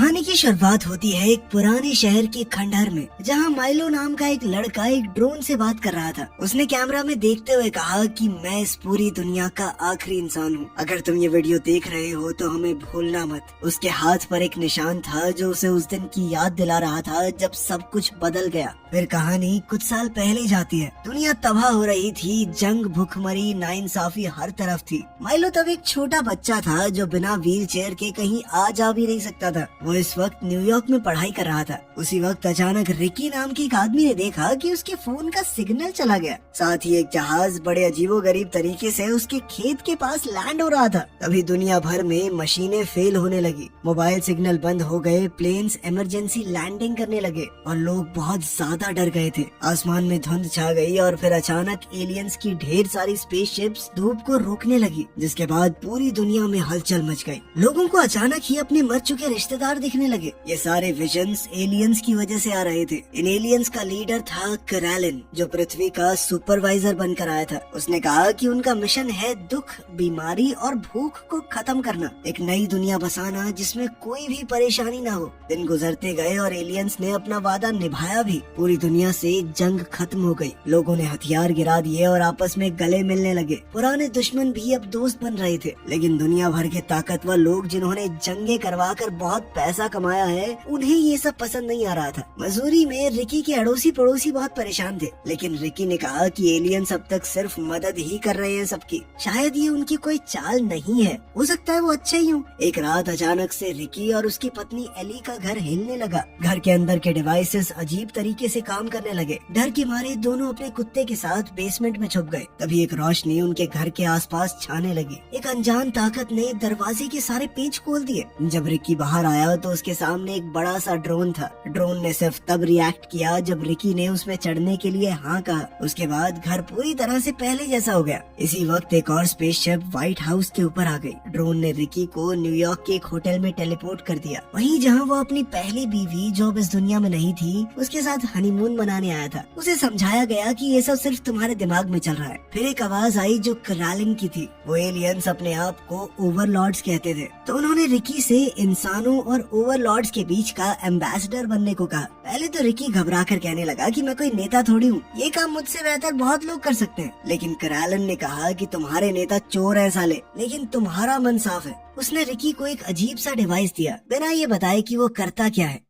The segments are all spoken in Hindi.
कहानी की शुरुआत होती है एक पुराने शहर के खंडहर में, जहां माइलो नाम का एक लड़का एक ड्रोन से बात कर रहा था। उसने कैमरा में देखते हुए कहा कि मैं इस पूरी दुनिया का आखिरी इंसान हूँ। अगर तुम ये वीडियो देख रहे हो तो हमें भूलना मत। उसके हाथ पर एक निशान था जो उसे उस दिन की याद दिला रहा था जब सब कुछ बदल गया। फिर कहानी कुछ साल पहले जाती है। दुनिया तबाह हो रही थी, जंग, भुखमरी, नाइंसाफी हर तरफ थी। माइलो तब एक छोटा बच्चा था जो बिना व्हील चेयर के कहीं आ जा भी नहीं सकता था। वो इस वक्त न्यूयॉर्क में पढ़ाई कर रहा था। उसी वक्त अचानक रिकी नाम के एक आदमी ने देखा कि उसके फोन का सिग्नल चला गया। साथ ही एक जहाज बड़े अजीबोगरीब तरीके से उसके खेत के पास लैंड हो रहा था। तभी दुनिया भर में मशीनें फेल होने लगी, मोबाइल सिग्नल बंद हो गए, प्लेन्स इमरजेंसी लैंडिंग करने लगे और लोग बहुत ज्यादा डर गए थे। आसमान में धुंध छा गई और फिर अचानक एलियंस की ढेर सारी स्पेसशिप्स धूप को रोकने लगी, जिसके बाद पूरी दुनिया में हलचल मच गई। लोगों को अचानक ही अपने मर चुके रिश्तेदार दिखने लगे। ये सारे विजन्स एलियंस की वजह से आ रहे थे। इन एलियंस का लीडर था करालिन, जो पृथ्वी का सुपरवाइजर बनकर आया था। उसने कहा कि उनका मिशन है दुख, बीमारी और भूख को खत्म करना, एक नई दुनिया बसाना जिसमें कोई भी परेशानी ना हो। दिन गुजरते गए और एलियंस ने अपना वादा निभाया भी। पूरी दुनिया से जंग खत्म हो गई। लोगों ने हथियार गिरा दिए और आपस में गले मिलने लगे। पुराने दुश्मन भी अब दोस्त बन रहे थे। लेकिन दुनिया भर के ताकतवर लोग जिन्होंने जंगे करवा कर बहुत पैसा कमाया है, उन्हें ये सब पसंद नहीं आ रहा था। मसूरी में रिकी के अड़ोसी पड़ोसी बहुत परेशान थे। लेकिन रिकी ने कहा कि एलियंस अब तक सिर्फ मदद ही कर रहे हैं सबकी, शायद ये उनकी कोई चाल नहीं है, हो सकता है वो अच्छे ही हों। एक रात अचानक से रिकी और उसकी पत्नी एली का घर हिलने लगा। घर के अंदर के डिवाइसेस अजीब तरीके से काम करने लगे। डर के मारे दोनों अपने कुत्ते के साथ बेसमेंट में छुप गए। तभी एक रोशनी उनके घर के आसपास छाने लगी। एक अनजान ताकत ने दरवाजे के सारे पेच खोल दिए। जब रिकी बाहर आया तो उसके सामने एक बड़ा सा ड्रोन था। ड्रोन ने सिर्फ तब रिएक्ट किया जब रिकी ने उसमें चढ़ने के लिए हाँ कहा। उसके बाद घर पूरी तरह से पहले जैसा हो गया। इसी वक्त एक और स्पेसशिप व्हाइट हाउस के ऊपर आ गई। ड्रोन ने रिकी को न्यूयॉर्क के एक होटल में टेलीपोर्ट कर दिया, वहीं जहां वो अपनी पहली बीवी जो अब इस दुनिया में नहीं थी उसके साथ हनीमून मनाने आया था। उसे समझाया गया कि ये सब सिर्फ तुम्हारे दिमाग में चल रहा है। फिर एक आवाज आई जो करालिन की थी। वो एलियंस अपने आप को ओवरलॉर्ड्स कहते थे, तो उन्होंने रिकी से इंसानों और ओवरलॉर्ड्स के बीच का एम्बेसडर बनने को कहा। पहले तो रिकी घबरा कर कहने लगा कि मैं कोई नेता थोड़ी हूँ, ये काम मुझसे बेहतर बहुत लोग कर सकते हैं। लेकिन करालिन ने कहा कि तुम्हारे नेता चोर है साले, लेकिन तुम्हारा मन साफ है। उसने रिकी को एक अजीब सा डिवाइस दिया, बिना ये बताए कि वो करता क्या है।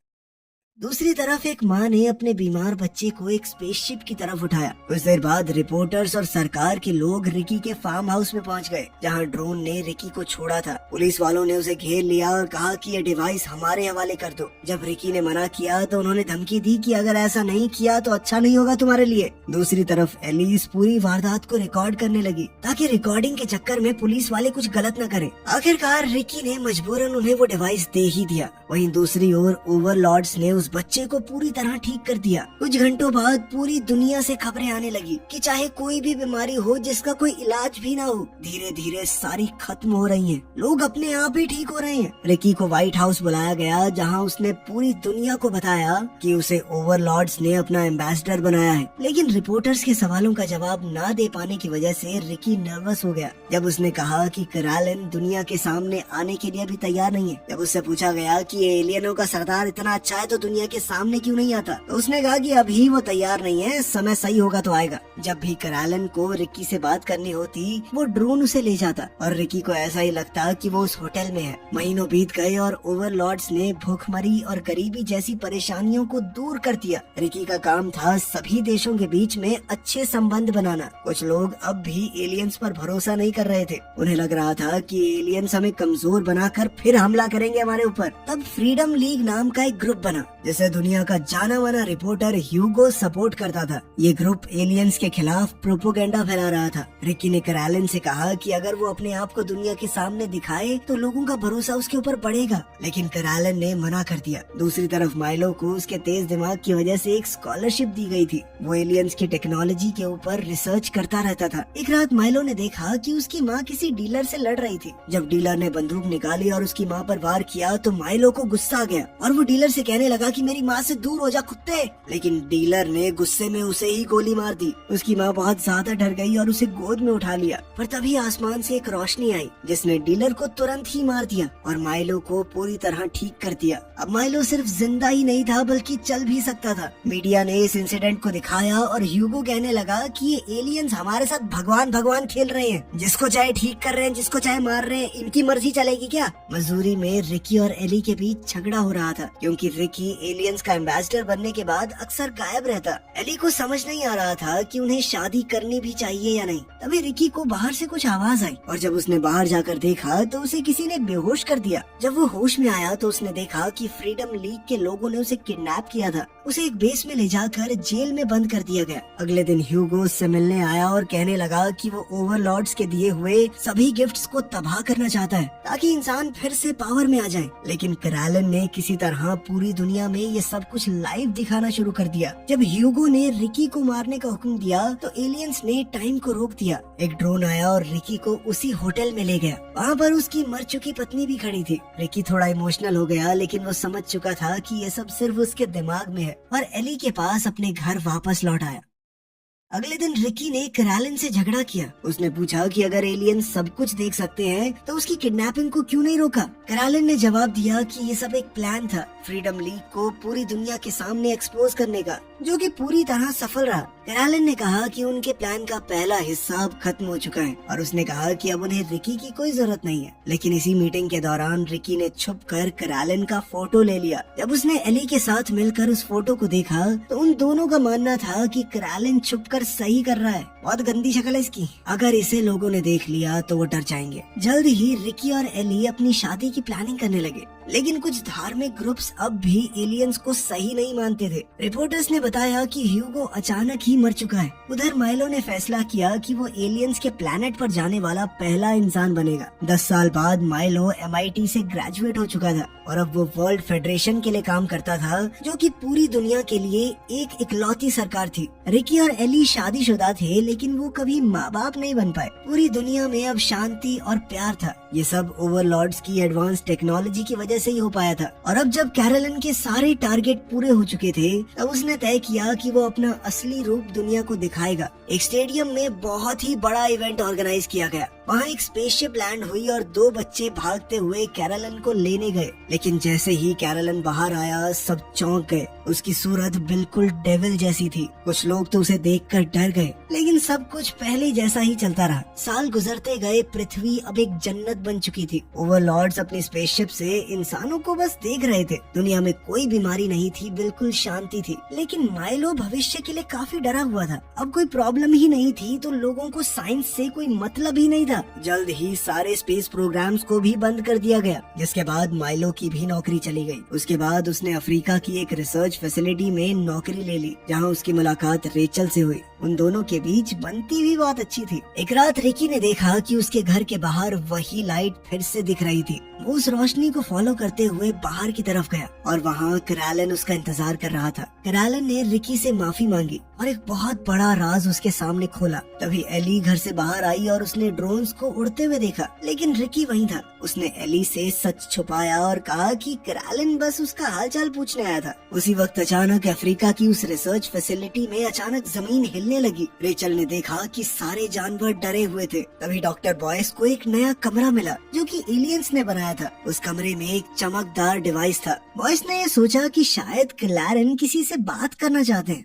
दूसरी तरफ एक माँ ने अपने बीमार बच्चे को एक स्पेसशिप की तरफ उठाया। कुछ देर बाद रिपोर्टर्स और सरकार के लोग रिकी के फार्म हाउस में पहुंच गए, जहां ड्रोन ने रिकी को छोड़ा था। पुलिस वालों ने उसे घेर लिया और कहा कि ये डिवाइस हमारे हवाले कर दो। जब रिकी ने मना किया तो उन्होंने धमकी दी कि अगर ऐसा नहीं किया तो अच्छा नहीं होगा तुम्हारे लिए। दूसरी तरफ एलिस पूरी वारदात को रिकॉर्ड करने लगी, ताकि रिकॉर्डिंग के चक्कर में पुलिस वाले कुछ गलत न करें। आखिरकार रिकी ने मजबूरन उन्हें वो डिवाइस दे ही दिया। वहीं दूसरी ओर ओवरलॉर्ड्स ने बच्चे को पूरी तरह ठीक कर दिया। कुछ घंटों बाद पूरी दुनिया से खबरें आने लगी कि चाहे कोई भी बीमारी हो जिसका कोई इलाज भी ना हो, धीरे धीरे सारी खत्म हो रही हैं। लोग अपने आप ही ठीक हो रहे हैं। रिकी को व्हाइट हाउस बुलाया गया, जहां उसने पूरी दुनिया को बताया कि उसे ओवरलॉर्ड्स ने अपना एम्बेसडर बनाया है। लेकिन रिपोर्टर्स के सवालों का जवाब ना दे पाने की वजह से रिकी नर्वस हो गया। जब उसने कहा कि करालिन दुनिया के सामने आने के लिए भी तैयार नहीं है। जब उससे पूछा गया कि ये एलियनों का सरदार इतना अच्छा है तो दुनिया के सामने क्यों नहीं आता, तो उसने कहा कि अभी वो तैयार नहीं है, समय सही होगा तो आएगा। जब भी करालिन को रिकी से बात करनी होती वो ड्रोन उसे ले जाता और रिकी को ऐसा ही लगता कि वो उस होटल में है। महीनों बीत गए और ओवरलॉर्ड्स ने भूखमरी और गरीबी जैसी परेशानियों को दूर कर दिया। रिकी का काम था सभी देशों के बीच में अच्छे संबंध बनाना। कुछ लोग अब भी एलियंस पर भरोसा नहीं कर रहे थे। उन्हें लग रहा था कि एलियंस हमें कमजोर बनाकर फिर हमला करेंगे हमारे ऊपर। तब फ्रीडम लीग नाम का एक ग्रुप बना, जिसे दुनिया का जाना माना रिपोर्टर ह्यूगो सपोर्ट करता था। ये ग्रुप एलियंस के खिलाफ प्रोपोगेंडा फैला रहा था। रिकी ने करालिन से कहा कि अगर वो अपने आप को दुनिया के सामने दिखाए तो लोगों का भरोसा उसके ऊपर बढ़ेगा, लेकिन करालिन ने मना कर दिया। दूसरी तरफ माइलो को उसके तेज दिमाग की वजह से एक स्कॉलरशिप दी गई थी। वो एलियंस की टेक्नोलॉजी के ऊपर रिसर्च करता रहता था। एक रात माइलो ने देखा कि उसकी माँ किसी डीलर से लड़ रही थी। जब डीलर ने बंदूक निकाली और उसकी माँ पर वार किया तो माइलो को गुस्सा आ गया और वो डीलर से कहने लगा कि मेरी माँ से दूर हो जा कुत्ते। लेकिन डीलर ने गुस्से में उसे ही गोली मार दी। उसकी माँ बहुत ज्यादा डर गई और उसे गोद में उठा लिया, पर तभी आसमान से एक रोशनी आई जिसने डीलर को तुरंत ही मार दिया और माइलो को पूरी तरह ठीक कर दिया। अब माइलो सिर्फ जिंदा ही नहीं था बल्कि चल भी सकता था। मीडिया ने इस इंसिडेंट को दिखाया और ह्यूगो कहने लगा कि ये एलियंस हमारे साथ भगवान भगवान खेल रहे हैं, जिसको चाहे ठीक कर रहे हैं, जिसको चाहे मार रहे हैं, इनकी मर्जी चलेगी क्या। मसूरी में रिकी और एली के बीच झगड़ा हो रहा था क्योंकि रिकी एलियंस का एम्बेसडर बनने के बाद अक्सर गायब रहता। एली को समझ नहीं आ रहा था कि उन्हें शादी करनी भी चाहिए या नहीं। तभी रिकी को बाहर से कुछ आवाज आई और जब उसने बाहर जाकर देखा तो उसे किसी ने बेहोश कर दिया। जब वो होश में आया तो उसने देखा कि फ्रीडम लीग के लोगों ने उसे किडनैप किया था। उसे एक बेस में ले जाकर जेल में बंद कर दिया गया। अगले दिन ह्यूगो उससे मिलने आया और कहने लगा कि वो ओवरलॉर्ड्स के दिए हुए सभी गिफ्ट्स को तबाह करना चाहता है ताकि इंसान फिर से पावर में आ जाए। लेकिन करैलन ने किसी तरह पूरी दुनिया में ये सब कुछ लाइव दिखाना शुरू कर दिया। जब ह्यूगो ने रिकी को मारने का हुक्म दिया तो एलियंस ने टाइम को रोक दिया। एक ड्रोन आया और रिकी को उसी होटल में ले गया। वहाँ पर उसकी मर चुकी पत्नी भी खड़ी थी। रिकी थोड़ा इमोशनल हो गया लेकिन वो समझ चुका था कि ये सब सिर्फ उसके दिमाग में है और एली के पास अपने घर वापस लौट आया। अगले दिन रिकी ने करैलन से झगड़ा किया। उसने पूछा कि अगर एलियन सब कुछ देख सकते हैं तो उसकी किडनैपिंग को क्यों नहीं रोका। करैलन ने जवाब दिया कि ये सब एक प्लान था फ्रीडम लीग को पूरी दुनिया के सामने एक्सपोज करने का, जो कि पूरी तरह सफल रहा। करैलन ने कहा कि उनके प्लान का पहला हिस्सा अब खत्म हो चुका है और उसने कहा कि अब उन्हें रिकी की कोई जरूरत नहीं है। लेकिन इसी मीटिंग के दौरान रिकी ने छुपकर करैलन का फोटो ले लिया। जब उसने एली के साथ मिलकर उस फोटो को देखा तो उन दोनों का मानना था कि करैलन छुपकर सही कर रहा है। बहुत गंदी शक्ल है इसकी। अगर इसे लोगों ने देख लिया तो वो डर जाएंगे। जल्द ही रिकी और एली अपनी शादी की प्लानिंग करने लगे। लेकिन कुछ धार्मिक ग्रुप्स अब भी एलियंस को सही नहीं मानते थे। रिपोर्टर्स ने बताया कि ह्यूगो अचानक ही मर चुका है। उधर माइलो ने फैसला किया कि वो एलियंस के प्लैनेट पर जाने वाला पहला इंसान बनेगा। 10 साल बाद माइलो MIT से ग्रेजुएट हो चुका था और अब वो वर्ल्ड फेडरेशन के लिए काम करता था, जो कि पूरी दुनिया के लिए एक इकलौती सरकार थी। रिकी और एली शादीशुदा थे लेकिन वो कभी माँ बाप नहीं बन पाए। पूरी दुनिया में अब शांति और प्यार था। ये सब ओवरलॉर्ड्स की एडवांस टेक्नोलॉजी की वजह से ही हो पाया था। और अब जब कैरोलिन के सारे टारगेट पूरे हो चुके थे तब उसने तय किया कि वो अपना असली रूप दुनिया को दिखाएगा। एक स्टेडियम में बहुत ही बड़ा इवेंट ऑर्गेनाइज किया गया। वहाँ एक स्पेसशिप लैंड हुई और 2 बच्चे भागते हुए कैरोलिन को लेने गए। लेकिन जैसे ही कैरोलिन बाहर आया सब चौंक गए। उसकी सूरत बिल्कुल डेविल जैसी थी। कुछ लोग तो उसे देखकर डर गए। लेकिन सब कुछ पहले जैसा ही चलता रहा। साल गुजरते गए, पृथ्वी अब एक जन्नत बन चुकी थी। ओवरलॉर्ड्स अपनी स्पेसशिप से इंसानों को बस देख रहे थे। दुनिया में कोई बीमारी नहीं थी, बिल्कुल शांति थी। लेकिन माइलो भविष्य के लिए काफी डरा हुआ था। अब कोई प्रॉब्लम ही नहीं थी तो लोगों को साइंस से कोई मतलब ही नहीं था। जल्द ही सारे स्पेस प्रोग्राम्स को भी बंद कर दिया गया, जिसके बाद माइलो की भी नौकरी चली गई। उसके बाद उसने अफ्रीका की एक रिसर्च फैसिलिटी में नौकरी ले ली, जहां उसकी मुलाकात रेचल से हुई। उन दोनों के बीच बनती भी बहुत अच्छी थी। एक रात रिकी ने देखा कि उसके घर के बाहर वही लाइट फिर से दिख रही थी। वो उस रोशनी को फॉलो करते हुए बाहर की तरफ गया और वहाँ करैलन उसका इंतजार कर रहा था। करैलन ने रिकी से माफी मांगी और एक बहुत बड़ा राज उसके सामने खोला। तभी एली घर से बाहर आई और उसने ड्रोन्स को उड़ते हुए देखा, लेकिन रिकी वहीं था। उसने एली से सच छुपाया और कहा कि करैलन बस उसका हालचाल पूछने आया था। उसी वक्त अचानक अफ्रीका की उस रिसर्च फैसिलिटी में अचानक जमीन हिलने लगी। रेचल ने देखा कि सारे जानवर डरे हुए थे। तभी डॉक्टर बॉयस को एक नया कमरा मिला जो कि एलियंस ने बनाया था। उस कमरे में एक चमकदार डिवाइस था। बॉयस ने ये सोचा कि शायद क्लैरन किसी से बात करना चाहते हैं।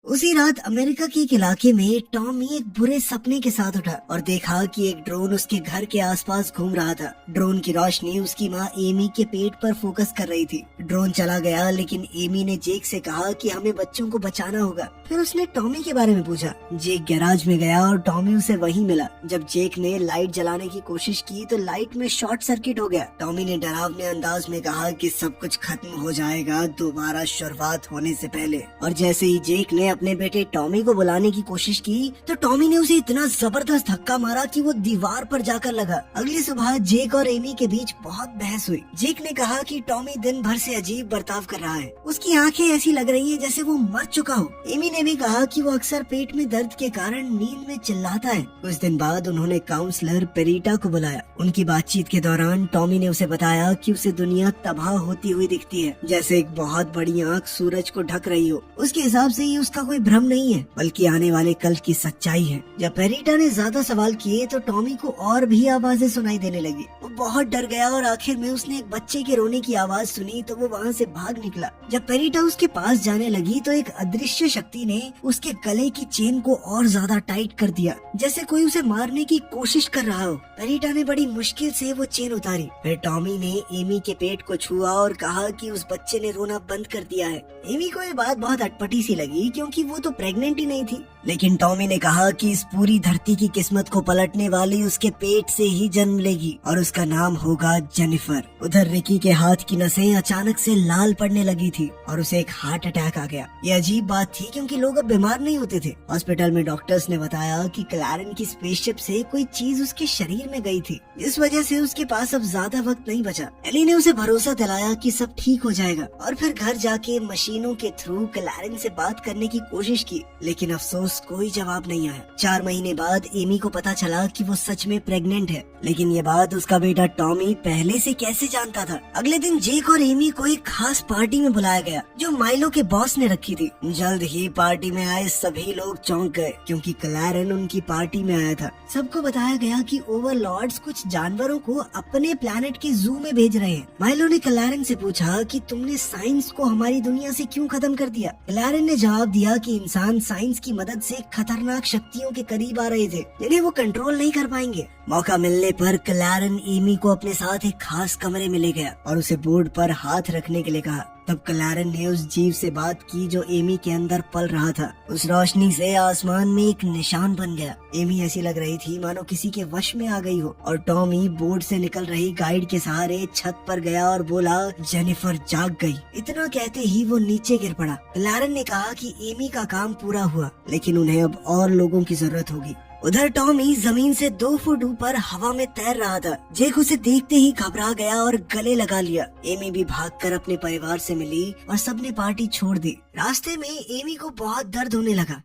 उसी रात अमेरिका के एक इलाके में टॉमी एक बुरे सपने के साथ उठा और देखा कि एक ड्रोन उसके घर के आसपास घूम रहा था। ड्रोन की रोशनी उसकी माँ एमी के पेट पर फोकस कर रही थी। ड्रोन चला गया लेकिन एमी ने जेक से कहा कि हमें बच्चों को बचाना होगा। फिर उसने टॉमी के बारे में पूछा। जेक गैराज में गया और टॉमी उसे वहीं मिला। जब जेक ने लाइट जलाने की कोशिश की तो लाइट में शॉर्ट सर्किट हो गया। टॉमी ने डरावने अंदाज में कहा कि सब कुछ खत्म हो जाएगा दोबारा शुरुआत होने से पहले। और जैसे ही जेक ने अपने बेटे टॉमी को बुलाने की कोशिश की तो टॉमी ने उसे इतना जबरदस्त धक्का मारा कि वो दीवार पर जाकर लगा। अगली सुबह जेक और एमी के बीच बहुत बहस हुई। जेक ने कहा कि टॉमी दिन भर से अजीब बर्ताव कर रहा है, उसकी आंखें ऐसी लग रही है जैसे वो मर चुका हो। एमी ने भी कहा कि वो अक्सर पेट में दर्द के कारण नींद में चिल्लाता है। कुछ दिन बाद उन्होंने काउंसलर पेरीटा को बुलाया। उनकी बातचीत के दौरान टॉमी ने उसे बताया कि उसे दुनिया तबाह होती हुई दिखती है, जैसे एक बहुत बड़ी आंख सूरज को ढक रही हो। उसके हिसाब से ये उसका कोई भ्रम नहीं है, बल्कि आने वाले कल की सच्चाई है। जब पेरीटा ने ज्यादा सवाल किए तो टॉमी को और भी आवाजें सुनाई देने लगी। वो बहुत डर गया और आखिर में उसने एक बच्चे के रोने की आवाज सुनी तो वो वहाँ से भाग निकला। जब पेरीटा उसके पास जाने लगी तो एक अदृश्य शक्ति ने उसके गले की चेन को और ज्यादा टाइट कर दिया, जैसे कोई उसे मारने की कोशिश कर रहा हो। पेरीटा ने बड़ी मुश्किल से वो चेन उतारी। फिर टॉमी ने एमी के पेट को छुआ और कहा कि उस बच्चे ने रोना बंद कर दिया है। एमी को ये बात बहुत अटपटी सी लगी क्योंकि वो तो प्रेग्नेंट ही नहीं थी, लेकिन टॉमी ने कहा कि इस पूरी धरती की किस्मत को पलटने वाली उसके पेट से ही जन्म लेगी और उसका नाम होगा जेनिफर। उधर रिकी के हाथ की नसें अचानक से लाल पड़ने लगी थी और उसे एक हार्ट अटैक आ गया। ये अजीब बात थी क्योंकि लोग अब बीमार नहीं होते थे। हॉस्पिटल में डॉक्टर्स ने बताया कि क्लैरेन की स्पेसशिप से कोई चीज उसके शरीर में गई थी, इस वजह से उसके पास अब ज्यादा वक्त नहीं बचा। एली ने उसे भरोसा दिलाया कि सब ठीक हो जाएगा और फिर घर जाके मशीनों के थ्रू क्लैरेन से बात करने की कोशिश की, लेकिन अफसोस कोई जवाब नहीं आया। 4 महीने बाद एमी को पता चला कि वो सच में प्रेग्नेंट है, लेकिन ये बात उसका बेटा टॉमी पहले से कैसे जानता था। अगले दिन जेक और एमी को एक खास पार्टी में बुलाया गया जो माइलो के बॉस ने रखी थी। जल्द ही पार्टी में आए सभी लोग चौंक गए क्योंकि क्लैरेन उनकी पार्टी में आया था। सबको बताया गया कि ओवरलॉर्ड्स कुछ जानवरों को अपने प्लेनेट के जू में भेज रहे हैं। माइलो ने क्लैरेन से पूछा कि तुमने साइंस को हमारी दुनिया से क्यों खत्म कर दिया। क्लैरेन ने जवाब दिया कि इंसान साइंस की मदद से खतरनाक शक्तियों के करीब आ रहे थे जिन्हें वो कंट्रोल नहीं कर पाएंगे। मौका मिलने पर क्लैरेन एमी को अपने साथ एक खास कमरे में ले गया और उसे बोर्ड पर हाथ रखने के लिए कहा। तब क्लैरेन ने उस जीव से बात की जो एमी के अंदर पल रहा था। उस रोशनी से आसमान में एक निशान बन गया। एमी ऐसी लग रही थी मानो किसी के वश में आ गई हो और टॉमी बोर्ड से निकल रही गाइड के सहारे छत पर गया और बोला, जेनिफर जाग गई। इतना कहते ही वो नीचे गिर पड़ा। क्लैरेन ने कहा कि एमी का काम पूरा हुआ, लेकिन उन्हें अब और लोगों की जरूरत होगी। उधर टॉमी जमीन से 2 फुट ऊपर हवा में तैर रहा था। जेक उसे देखते ही घबरा गया और गले लगा लिया। एमी भी भागकर अपने परिवार से मिली और सबने पार्टी छोड़ दी। रास्ते में एमी को बहुत दर्द होने लगा।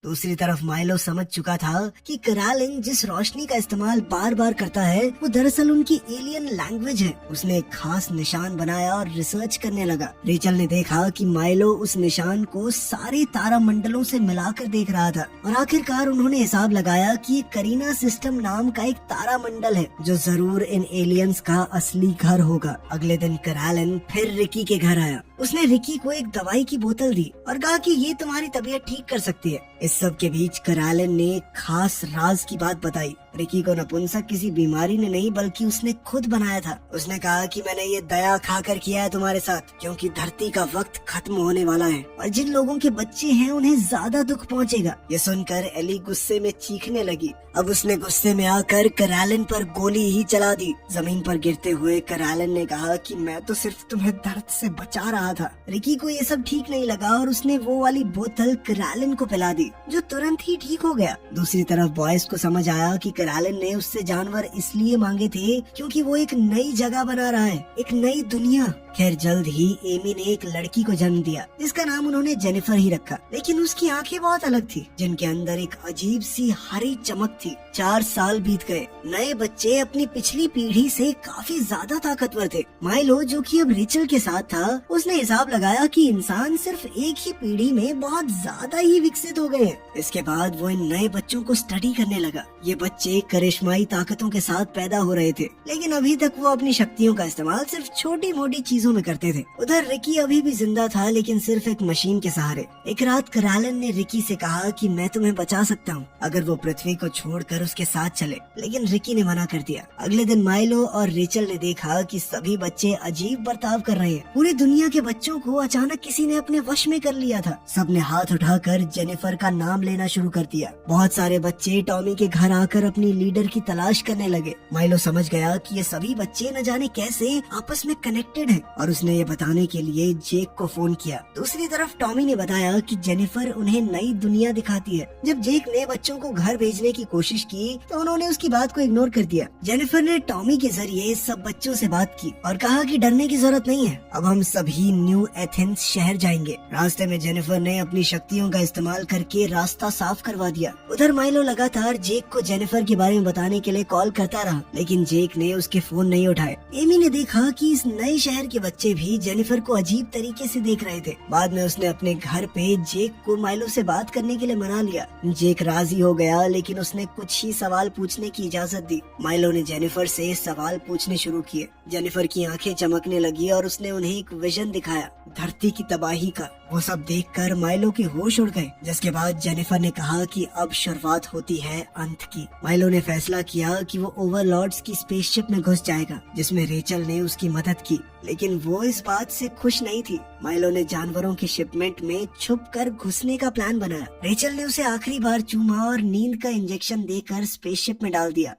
दूसरी तरफ माइलो समझ चुका था कि क्लैरेन जिस रोशनी का इस्तेमाल बार बार करता है वो दरअसल उनकी एलियन लैंग्वेज है। उसने एक खास निशान बनाया और रिसर्च करने लगा। रेचल ने देखा कि माइलो उस निशान को सारे तारा मंडलों से मिलाकर देख रहा था और आखिरकार उन्होंने हिसाब लगाया कि ये करीना सिस्टम नाम का एक तारा मंडल है जो जरूर इन एलियंस का असली घर होगा। अगले दिन क्लैरेन फिर रिकी के घर आया। उसने रिकी को एक दवाई की बोतल दी और कहा कि ये तुम्हारी तबीयत ठीक कर सकती है। इस सब के बीच क्लैरेन ने एक खास राज की बात बताई। रिकी को नपुंसक किसी बीमारी ने नहीं बल्कि उसने खुद बनाया था। उसने कहा कि मैंने ये दया खाकर किया है तुम्हारे साथ, क्योंकि धरती का वक्त खत्म होने वाला है और जिन लोगों के बच्चे हैं उन्हें ज्यादा दुख पहुंचेगा। ये सुनकर एली गुस्से में चीखने लगी। अब उसने गुस्से में आकर क्लैरेन पर गोली ही चला दी। जमीन पर गिरते हुए क्लैरेन ने कहा कि मैं तो सिर्फ तुम्हें दर्द से बचा रहा था। रिकी को ये सब ठीक नहीं लगा और उसने वो वाली बोतल क्लैरेन को पिला दी जो तुरंत ही ठीक हो गया। दूसरी तरफ बॉयज को समझ आया कि क्लैरेन ने उससे जानवर इसलिए मांगे थे क्योंकि वो एक नई जगह बना रहा है, एक नई दुनिया। खैर जल्द ही एमी ने एक लड़की को जन्म दिया जिसका नाम उन्होंने जेनिफर ही रखा, लेकिन उसकी आंखें बहुत अलग थी जिनके अंदर एक अजीब सी हरी चमक थी। 4 साल बीत गए। नए बच्चे अपनी पिछली पीढ़ी से काफी ज्यादा ताकतवर थे। माइलो जो कि अब रेचल के साथ था, उसने हिसाब लगाया कि इंसान सिर्फ एक ही पीढ़ी में बहुत ज्यादा ही विकसित हो गए हैं। इसके बाद वो इन नए बच्चों को स्टडी करने लगा। ये बच्चे करिश्माई ताकतों के साथ पैदा हो रहे थे, लेकिन अभी तक वो अपनी शक्तियों का इस्तेमाल सिर्फ छोटी मोटी चीजों में करते थे। उधर रिकी अभी भी जिंदा था, लेकिन सिर्फ एक मशीन के सहारे। एक रात क्लैरेन ने रिकी से कहा कि मैं तुम्हें बचा सकता हूँ अगर वो पृथ्वी को छोड़कर उसके साथ चले, लेकिन रिकी ने मना कर दिया। अगले दिन माइलो और रेचल ने देखा कि सभी बच्चे अजीब बर्ताव कर रहे हैं। पूरी दुनिया के बच्चों को अचानक किसी ने अपने वश में कर लिया था। सबने हाथ उठाकर जेनिफर का नाम लेना शुरू कर दिया। बहुत सारे बच्चे टॉमी के घर आकर अपनी लीडर की तलाश करने लगे। माइलो समझ गया कि ये सभी बच्चे न जाने कैसे आपस में कनेक्टेड हैं और उसने ये बताने के लिए जेक को फोन किया। दूसरी तरफ टॉमी ने बताया कि जेनिफर उन्हें नई दुनिया दिखाती है। जब जेक ने बच्चों को घर भेजने की कोशिश की तो उन्होंने उसकी बात को इग्नोर कर दिया। जेनिफर ने टॉमी के जरिए सब बच्चों से बात की और कहा कि डरने की जरूरत नहीं है, अब हम सभी न्यू एथेंस शहर जाएंगे। रास्ते में जेनिफर ने अपनी शक्तियों का इस्तेमाल करके रास्ता साफ करवा दिया। उधर माइलो लगातार जेक को जेनिफर के बारे में बताने के लिए कॉल करता रहा, लेकिन जेक ने उसके फोन नहीं उठाए। एमी ने देखा कि इस नए शहर के बच्चे भी जेनिफर को अजीब तरीके से देख रहे थे। बाद में उसने अपने घर पे जेक को माइलो से बात करने के लिए मना लिया। जेक राजी हो गया, लेकिन उसने कुछ ही सवाल पूछने की इजाजत दी। माइलो ने जेनिफर से सवाल पूछने शुरू किए। जेनिफर की आंखें चमकने लगी और उसने उन्हें एक विजन दिखाया, धरती की तबाही का। वो सब देखकर माइलो के होश उड़ गए, जिसके बाद जेनिफर ने कहा कि अब शुरुआत होती है अंत की। माइलो ने फैसला किया कि वो ओवरलॉर्ड्स की स्पेसशिप में घुस जाएगा, जिसमें रेचल ने उसकी मदद की, लेकिन वो इस बात से खुश नहीं थी। माइलो ने जानवरों की शिपमेंट में छुपकर घुसने का प्लान बनाया। रेचल ने उसे आखिरी बार चूमा और नींद का इंजेक्शन देकर स्पेसशिप में डाल दिया।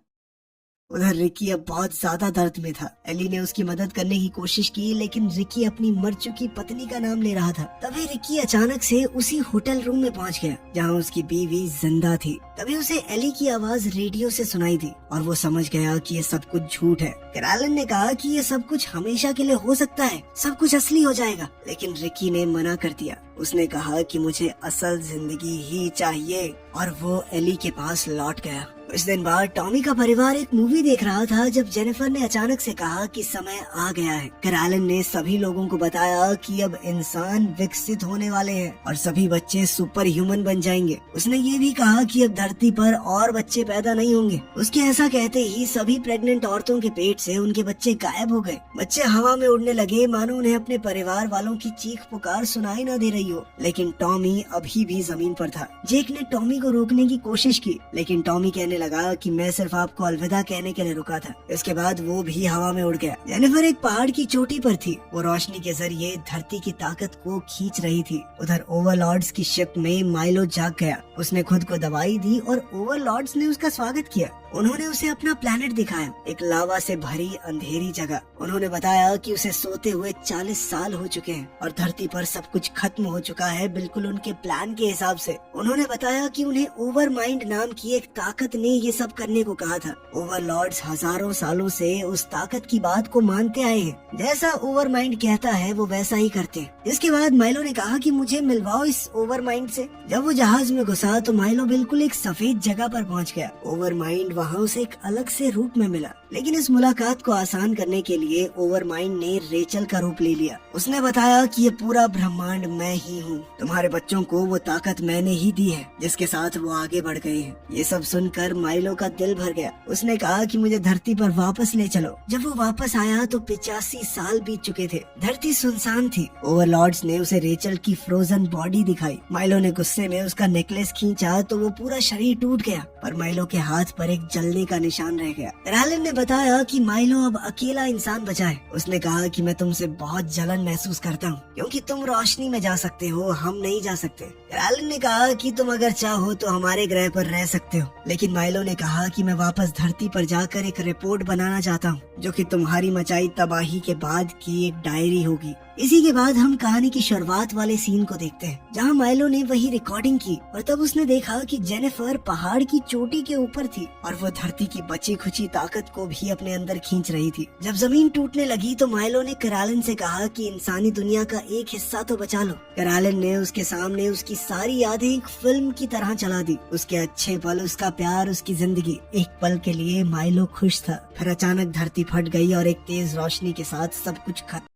उधर रिकी अब बहुत ज्यादा दर्द में था। एली ने उसकी मदद करने की कोशिश की, लेकिन रिकी अपनी मर चुकी पत्नी का नाम ले रहा था। तभी रिकी अचानक से उसी होटल रूम में पहुंच गया जहां उसकी बीवी जिंदा थी। तभी उसे एली की आवाज रेडियो से सुनाई दी और वो समझ गया कि ये सब कुछ झूठ है। कैरोलिन ने कहा कि ये सब कुछ हमेशा के लिए हो सकता है, सब कुछ असली हो जाएगा, लेकिन रिकी ने मना कर दिया। उसने कहा कि मुझे असल जिंदगी ही चाहिए और वो एली के पास लौट गया। कुछ दिन बाद टॉमी का परिवार एक मूवी देख रहा था जब जेनिफर ने अचानक से कहा कि समय आ गया है। कैरोलिन ने सभी लोगों को बताया कि अब इंसान विकसित होने वाले हैं और सभी बच्चे सुपर ह्यूमन बन जाएंगे। उसने ये भी कहा कि अब धरती पर और बच्चे पैदा नहीं होंगे। उसके ऐसा कहते ही सभी प्रेग्नेंट औरतों के पेट से उनके बच्चे गायब हो गए। बच्चे हवा में उड़ने लगे, मानो उन्हें अपने परिवार वालों की चीख पुकार सुनाई न दे रही हो। लेकिन टॉमी अभी भी जमीन पर था। जेक ने टॉमी को रोकने की कोशिश की, लेकिन टॉमी कहने लगा कि मैं सिर्फ आपको अलविदा कहने के लिए रुका था। इसके बाद वो भी हवा में उड़ गया। जेनिफर एक पहाड़ की चोटी पर थी। वो रोशनी के जरिए धरती की ताकत को खींच रही थी। उधर ओवरलॉर्ड्स की शिप में माइलो जाग गया। उसने खुद को दवाई दी और ओवरलॉर्ड्स ने उसका स्वागत किया। उन्होंने उसे अपना प्लेनेट दिखाया, एक लावा से भरी अंधेरी जगह। उन्होंने बताया कि उसे सोते हुए 40 साल हो चुके हैं और धरती पर सब कुछ खत्म हो चुका है, बिल्कुल उनके प्लान के हिसाब से। उन्होंने बताया कि उन्हें ओवरमाइंड नाम की एक ताकत ने ये सब करने को कहा था। ओवरलॉर्ड्स हजारों सालों से उस ताकत की बात को मानते आए हैं। जैसा ओवरमाइंड कहता है वो वैसा ही करते हैं। इसके बाद माइलो ने कहा कि मुझे मिलवाओ इस ओवरमाइंड से। जब वो जहाज में घुसा तो माइलो बिल्कुल एक सफेद जगह पर पहुंच गया। ओवरमाइंड वहाँ उसे एक अलग से रूप में मिला, लेकिन इस मुलाकात को आसान करने के लिए ओवरमाइंड ने रेचल का रूप ले लिया। उसने बताया कि ये पूरा ब्रह्मांड मैं ही हूँ। तुम्हारे बच्चों को वो ताकत मैंने ही दी है जिसके साथ वो आगे बढ़ गए हैं। ये सब सुनकर माइलो का दिल भर गया। उसने कहा कि मुझे धरती पर वापस ले चलो। जब वो वापस आया तो 85 साल बीत चुके थे। धरती सुनसान थी। ओवरलॉर्ड्स ने उसे रेचल की फ्रोजन बॉडी दिखाई। माइलो ने गुस्से में उसका नेकलेस खींचा तो वो पूरा शरीर टूट गया, पर माइलो के हाथ पर एक जलने का निशान रह गया। कैरोलिन ने बताया कि माइलो अब अकेला इंसान बचा है। उसने कहा कि मैं तुमसे बहुत जलन महसूस करता हूँ, क्योंकि तुम रोशनी में जा सकते हो, हम नहीं जा सकते। कैरोलिन ने कहा कि तुम अगर चाहो तो हमारे ग्रह पर रह सकते हो, लेकिन माइलो ने कहा कि मैं वापस धरती पर जाकर एक रिपोर्ट बनाना चाहता हूँ, जो कि तुम्हारी मचाई तबाही के बाद की एक डायरी होगी। इसी के बाद हम कहानी की शुरुआत वाले सीन को देखते हैं, जहाँ माइलो ने वही रिकॉर्डिंग की और तब उसने देखा कि जेनिफर पहाड़ की चोटी के ऊपर थी और वो धरती की बची खुची ताकत को भी अपने अंदर खींच रही थी। जब जमीन टूटने लगी तो माइलो ने कैरोलिन से कहा कि इंसानी दुनिया का एक हिस्सा तो बचा लो। कैरोलिन ने उसके सामने उसकी सारी यादें एक फिल्म की तरह चला दी। उसके अच्छे पल, उसका प्यार, उसकी जिंदगी। एक पल के लिए माइलो खुश था, फिर अचानक धरती फट गई और एक तेज रोशनी के साथ सब कुछ खत्म।